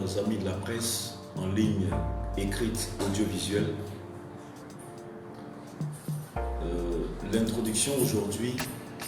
chers amis de la presse, en ligne, écrite, audiovisuelle. L'introduction aujourd'hui,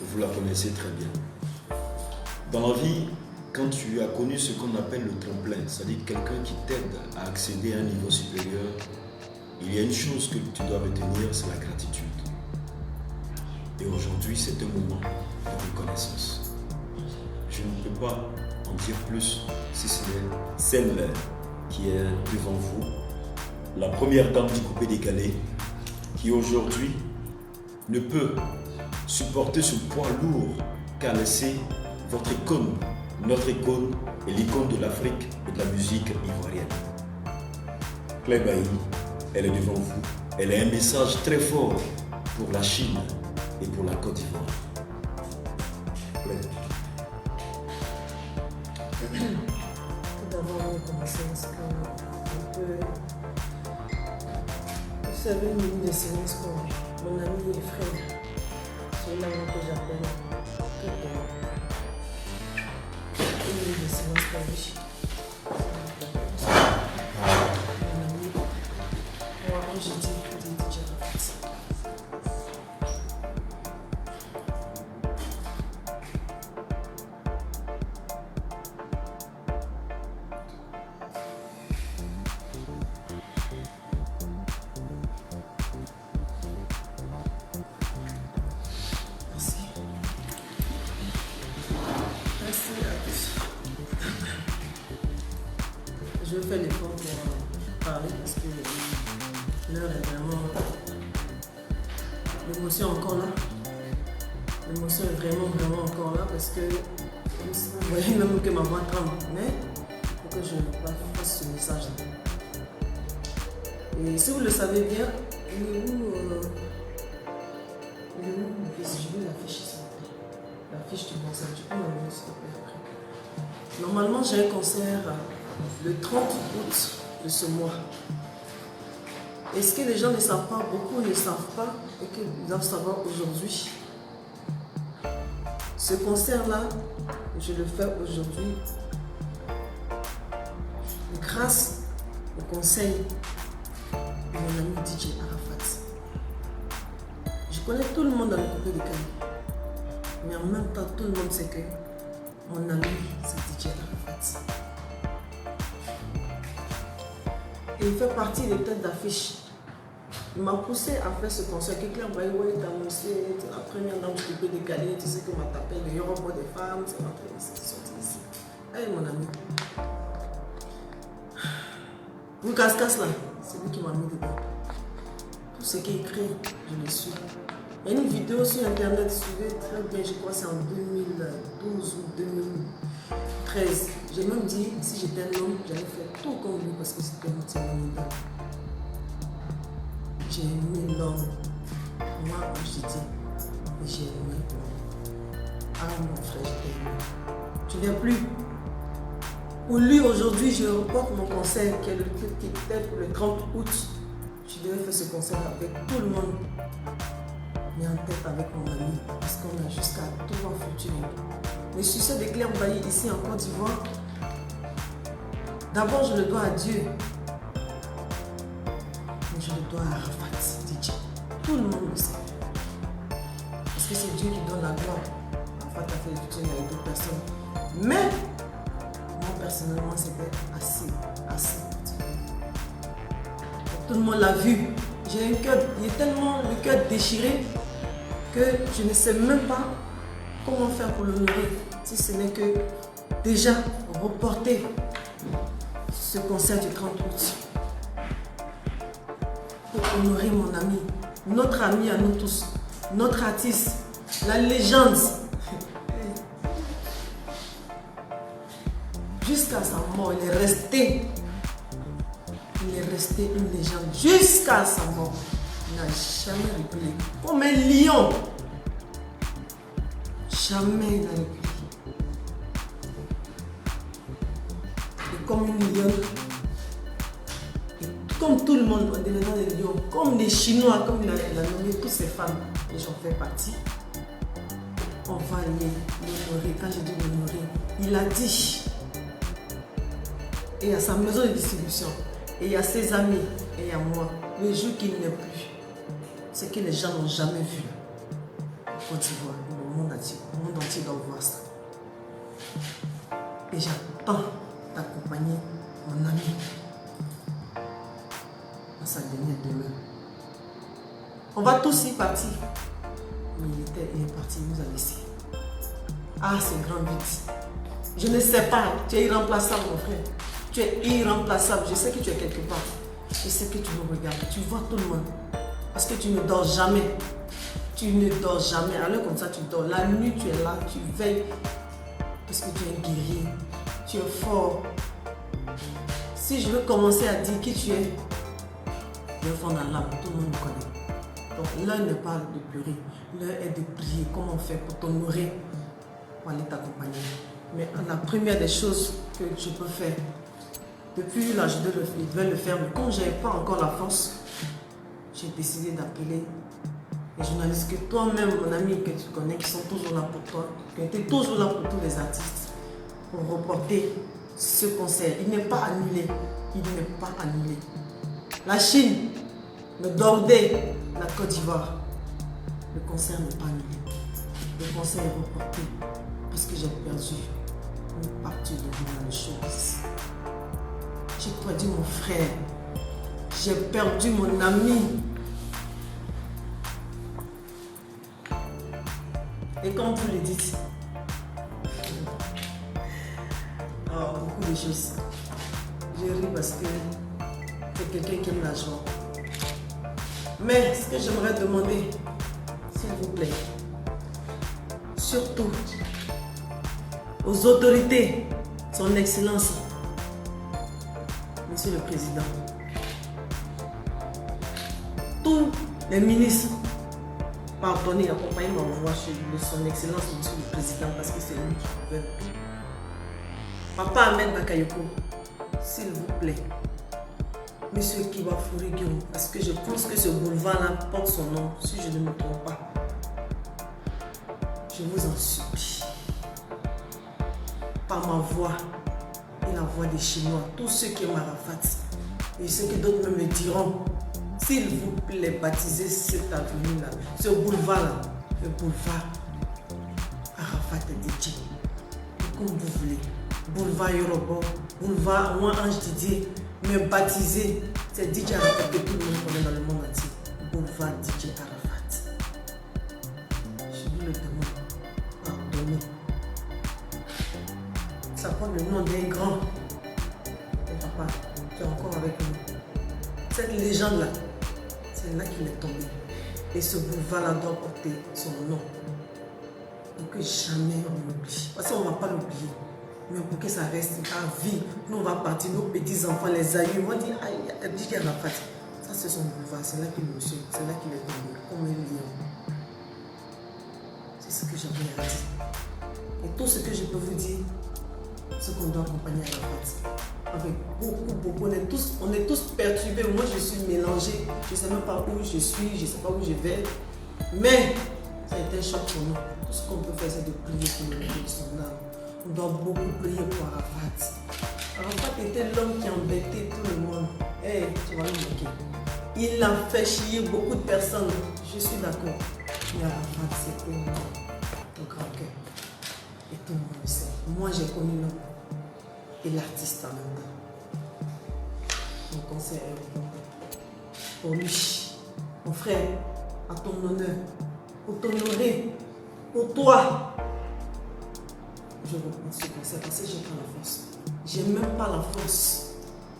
vous la connaissez très bien. Dans la vie, quand tu as connu ce qu'on appelle le tremplin, c'est-à-dire quelqu'un qui t'aide à accéder à un niveau supérieur, il y a une chose que tu dois retenir, c'est la gratitude. Et aujourd'hui, c'est un moment de reconnaissance. Je ne peux pas en dire plus si ce n'est celle qui est devant vous, la première dame du coupé décalé, qui aujourd'hui ne peut supporter ce poids lourd qu'a laissé votre icône, notre icône et l'icône de l'Afrique et de la musique ivoirienne. Claire Bailly, elle est devant vous. Elle a un message très fort pour la Chine et pour la Côte d'Ivoire. Claire. Tout d'abord, on va commencer parce qu'on peut... Vous savez, une minute de silence pour mon ami et frère. C'est là que j'appelle tout une minute de silence pour lui. Mon ami, moi, quand je dis DJ Arafat. Je vais faire l'effort pour parler parce que l'heure est vraiment... L'émotion est encore là. L'émotion est vraiment encore là parce que vous voyez même que ma voix tremble. Mais il faut que je fasse ce message-là. Et si vous le savez bien, il est où je vais l'afficher s'il vous plaît. L'affiche du concert, tu peux m'amener s'il te plaît après. Normalement, j'ai un concert le 30 août de ce mois. Et ce que les gens ne savent pas, beaucoup ne savent pas, et qu'ils doivent savoir aujourd'hui, ce concert-là, je le fais aujourd'hui grâce au conseil de mon ami DJ Arafat. Je connais tout le monde dans le coupé de Cali, mais en même temps, tout le monde sait que mon ami, c'est DJ Arafat. Et il fait partie des têtes d'affiche. Il m'a poussé à faire ce concert. Claire Bailly est annoncé, c'est la première dame du coupé décalé, tu sais qu'on m'a tapé le Yoruba des femmes, c'est rentré ici, c'est sorti ici. Hey mon ami. Vous casse-casse là, c'est lui qui m'a mis dedans. Tout ce qui est écrit, je le suis. Il y a une vidéo sur internet, suivez très bien, je crois que c'est en 2012 ou 2013. J'ai même dit, si j'étais un homme, j'allais faire tout comme lui parce que c'était mon petit homme. J'ai aimé l'homme. Moi, je dis, j'ai aimé. Ah mon frère, je t'ai aimé. Tu viens plus. Pour lui, aujourd'hui, je reporte mon concert qui est le truc qui était pour le 30 août. Je devais faire ce concert avec tout le monde. Mais en tête avec mon ami, parce qu'on a jusqu'à 3 futurs. Le succès de Claire Bailly ici en Côte d'Ivoire, d'abord je le dois à Dieu, mais je le dois à Arafat, DJ. Tout le monde le sait. Parce que c'est Dieu qui donne la gloire. Arafat a fait le featuring avec d'autres personnes. Mais, moi personnellement, c'était assez. Tout le monde l'a vu. J'ai un cœur, il est tellement le cœur déchiré que je ne sais même pas comment faire pour l'honorer, si ce n'est que déjà reporter ce concert du 30 août pour honorer mon ami, notre ami à nous tous, notre artiste, la légende. Jusqu'à sa mort, il est resté une légende. Jusqu'à sa mort, il n'a jamais reculé. Comme un lion. Jamais il n'a reculé. Et comme une lionne, et comme tout le monde, en devenant des lions, comme les Chinois, comme il a nommé toutes ces femmes, et j'en fais partie, on va l'honorer. Quand je dis l'honorer, il a dit et il y a sa maison de distribution, et il y a ses amis, et il y a moi. Le jour qu'il n'est plus, c'est que les gens n'ont jamais vu. Côte d'Ivoire, le monde entier doit voir ça. Et j'attends d'accompagner mon ami dans sa dernière demeure. On va tous y partir. Mais il est parti, il nous a laissés. Ah, c'est grand vite. Je ne sais pas, tu es irremplaçable, mon frère. Tu es irremplaçable. Je sais que tu es quelque part. Je sais que tu me regardes. Tu vois tout le monde. Parce que tu ne dors jamais. Tu ne dors jamais. À l'heure comme ça, tu dors. La nuit, tu es là, tu veilles. Parce que tu es un guerrier. Tu es fort. Si je veux commencer à dire qui tu es, le fond dans l'âme, tout le monde me connaît. Donc l'un n'est pas de pleurer, l'un est de prier. Comment on fait pour t'honorer, pour aller t'accompagner. Mais la première des choses que je peux faire, depuis là, je devais le faire, mais quand je n'avais pas encore la force, j'ai décidé d'appeler les journalistes que toi-même, mon ami, que tu connais, qui sont toujours là pour toi, qui étaient toujours là pour tous les artistes, pour reporter ce concert. Il n'est pas annulé. Il n'est pas annulé. La Chine, le Dorday, la Côte d'Ivoire, le concert n'est pas annulé. Le concert est reporté parce que j'ai perdu une partie de mon chose. J'ai perdu mon frère. J'ai perdu mon ami. Et comme vous le dites, beaucoup de choses. Je ris parce que c'est quelqu'un qui aime la joie. Mais ce que j'aimerais demander, s'il vous plaît, surtout aux autorités, son Excellence, Monsieur le Président, tous les ministres, pardonnez, accompagnez ma voix de son Excellence, Monsieur le Président, parce que c'est lui qui gouverne. Papa Ahmed Bakayoko, s'il vous plaît, Monsieur Kiba Furigyo, parce que je pense que ce boulevard-là porte son nom, si je ne me trompe pas. Je vous en supplie, par ma voix et la voix des Chinois, tous ceux qui aiment Arafat, et ceux que d'autres me diront, s'il vous plaît, baptisez cette avenue-là, ce boulevard-là, le boulevard Arafat Didier, comme vous voulez. Boulevard Yoruba, boulevard Moi Ange Didier, mais baptisé, c'est DJ Arafat que tout le monde connaît dans le monde entier. Boulevard DJ Arafat. Je vous le demande, pardonnez. Ça prend le nom d'un grand. Et papa, tu es encore avec nous. Cette légende-là, c'est là qu'il est tombé. Et ce boulevard-là doit porter son nom. Pour que jamais on l'oublie. Parce qu'on ne va pas l'oublier. Mais pour que ça reste à vie, nous on va partir, nos petits-enfants, les aïeux, vont dire, aïe, DJ Arafat. Ça c'est son boulevard, c'est là qu'il est monsieur, c'est là qu'il est tombé, comme un lion. C'est ce que j'aimerais dire. Et tout ce que je peux vous dire, c'est qu'on doit accompagner Arafat. Avec beaucoup, on est tous perturbés. Moi je suis mélangée, je ne sais même pas où je suis, je ne sais pas où je vais. Mais ça a été un choc pour nous. Tout ce qu'on peut faire, c'est de prier pour le de son âme. On doit beaucoup prier pour Arafat. Arafat était l'homme qui embêtait tout le monde. Hey, tu vas le moquer. Il a fait chier beaucoup de personnes. Je suis d'accord. Mais Arafat, c'était mon grand cœur. Et tout le monde le sait. Moi, j'ai connu l'homme et l'artiste en même temps. Mon conseil est pour lui, mon frère, à ton honneur, pour t'honorer, pour toi. Je reprends ce conseil parce que j'ai pas la force. J'ai même pas la force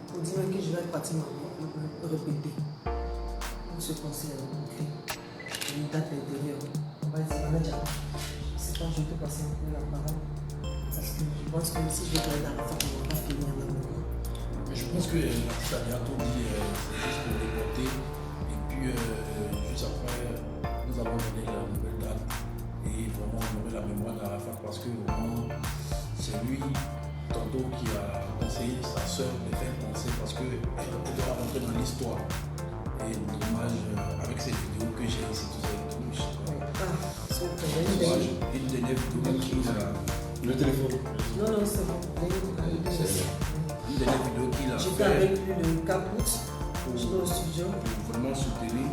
pour dire que je vais partir me répéter. Donc ce conseil est repris. Une date intérieure. On va dire, je ne sais pas, je vais te passer un peu la parole. Parce que je pense que si je vais parler dans la fin, on ne va pas finir là maintenant. Mais je pense que l'artiste a bientôt dit c'est juste pour reporter. Et puis juste après, nous avons donné la nouvelle date. Et vraiment honorer la mémoire d'Arafat parce que vraiment c'est lui tantôt qui a conseillé sa soeur de faire penser parce qu'elle doit rentrer dans l'histoire. Et dommage avec cette vidéo que j'ai ici, tout ça et tout. Une dernière vidéo qui nous a. Le téléphone. Non, c'est bon. une dernière vidéo qu'il a J'étais fait avec lui le 4 août. J'étais au studio. pour vraiment soutenir.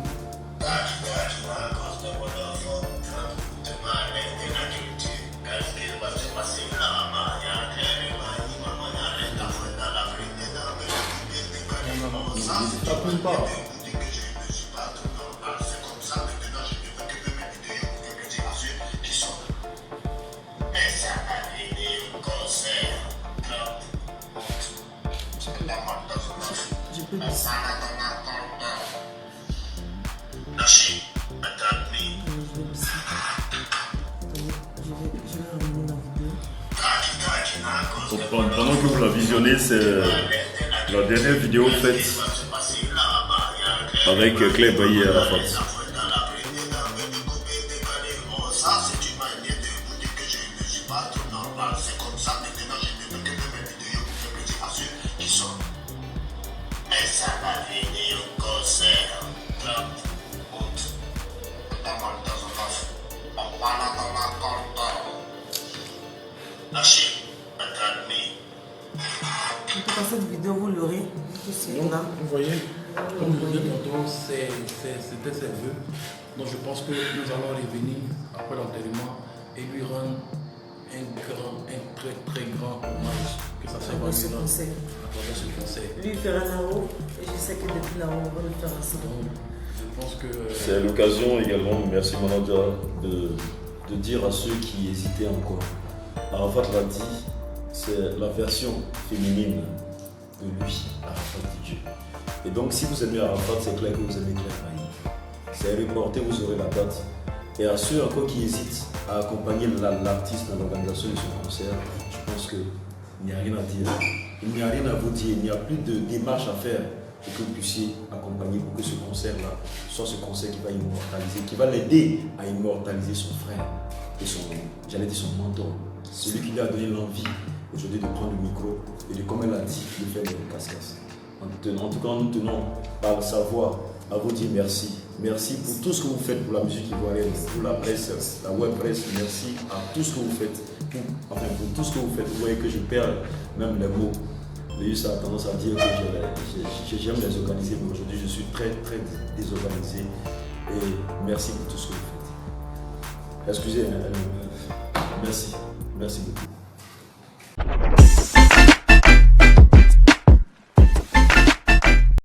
Ça prend pas. Je peux baisser. Je vais baisser. Attendez, je vais ramener la vidéo. Pendant que vous la visionnez, c'est la dernière vidéo faite avec Claire Bailly et Arafat. En tout cas, cette vidéo, vous l'aurez. C'est Donc, là. vous voyez, comme je disais tantôt, c'était ses vœux. Donc je pense que nous allons revenir après l'enterrement et lui rendre un très très grand hommage. Que ça soit Dans ce concert. à travers ce concert. Lui, il fera là-haut. Et je sais que depuis là-haut, on va le faire ensemble. Donc je pense que... C'est l'occasion également, merci Manadia, de dire à ceux qui hésitaient encore. Arafat l'a dit, c'est la version féminine de lui, Arafat Didier. Et donc si vous aimez Arafat, c'est clair que vous aimez Claire Bailly. C'est reporté, vous aurez la date. Et à ceux encore qui hésitent à accompagner l'artiste dans l'organisation de son concert, je pense qu'il n'y a rien à dire. Il n'y a rien à vous dire, il n'y a plus de démarche à faire pour que vous puissiez accompagner pour que ce concert-là soit ce concert qui va immortaliser, qui va l'aider à immortaliser son frère et j'allais dire son mentor, celui qui lui a donné l'envie aujourd'hui de prendre le micro et de, comme elle a dit, de faire des casse-casse. En tout cas, nous tenons par sa voix à vous dire merci. Merci pour tout ce que vous faites pour la musique ivoirienne, pour la presse, la web presse. Merci à tout ce que vous faites. Pour tout ce que vous faites. Vous voyez que je perds même les mots. Juste a tendance à dire que j'aime les organiser, mais aujourd'hui je suis très très désorganisé. Et merci pour tout ce que vous faites. Excusez, merci. Merci beaucoup.